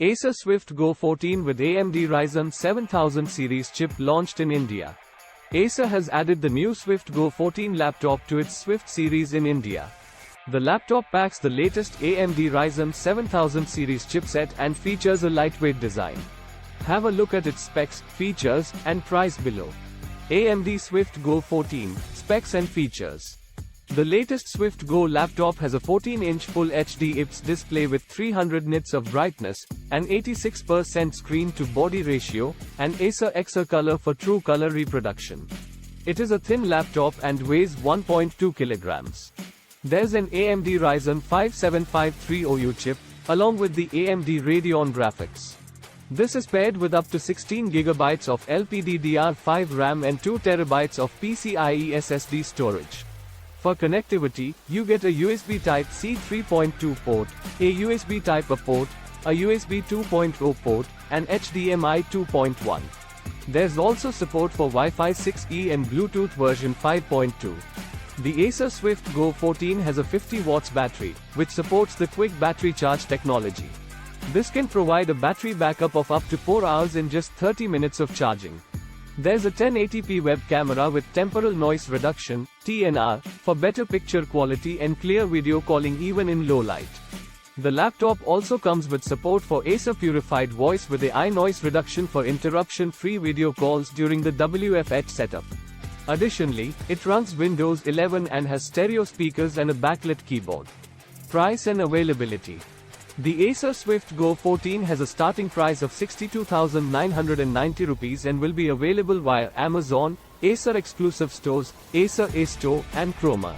Acer Swift Go 14 with AMD Ryzen 7000 series chip launched in India. Acer has added the new Swift Go 14 laptop to its Swift series in India. The laptop packs the latest AMD Ryzen 7000 series chipset and features a lightweight design. Have a look at its specs, features, and price below. AMD Swift Go 14, specs and features. The latest Swift Go laptop has a 14-inch Full HD IPS display with 300 nits of brightness, an 86% screen-to-body ratio, and Acer Color for true color reproduction. It is a thin laptop and weighs 1.2 kilograms. There's an AMD Ryzen 5 7530U chip, along with the AMD Radeon graphics. This is paired with up to 16 GB of LPDDR5 RAM and 2 TB of PCIe SSD storage. For connectivity, you get a USB Type-C 3.2 port, a USB Type-A port, a USB 2.0 port, and HDMI 2.1. There's also support for Wi-Fi 6E and Bluetooth version 5.2. The Acer Swift Go 14 has a 50 watts battery, which supports the quick battery charge technology. This can provide a battery backup of up to 4 hours in just 30 minutes of charging. There's a 1080p web camera with temporal noise reduction, TNR, for better picture quality and clear video calling even in low light. The laptop also comes with support for Acer Purified Voice with AI noise reduction for interruption-free video calls during the WFH setup. Additionally, it runs Windows 11 and has stereo speakers and a backlit keyboard. Price and availability. The Acer Swift Go 14 has a starting price of 62,990 rupees and will be available via Amazon, Acer exclusive stores, Acer A Store, and Chroma.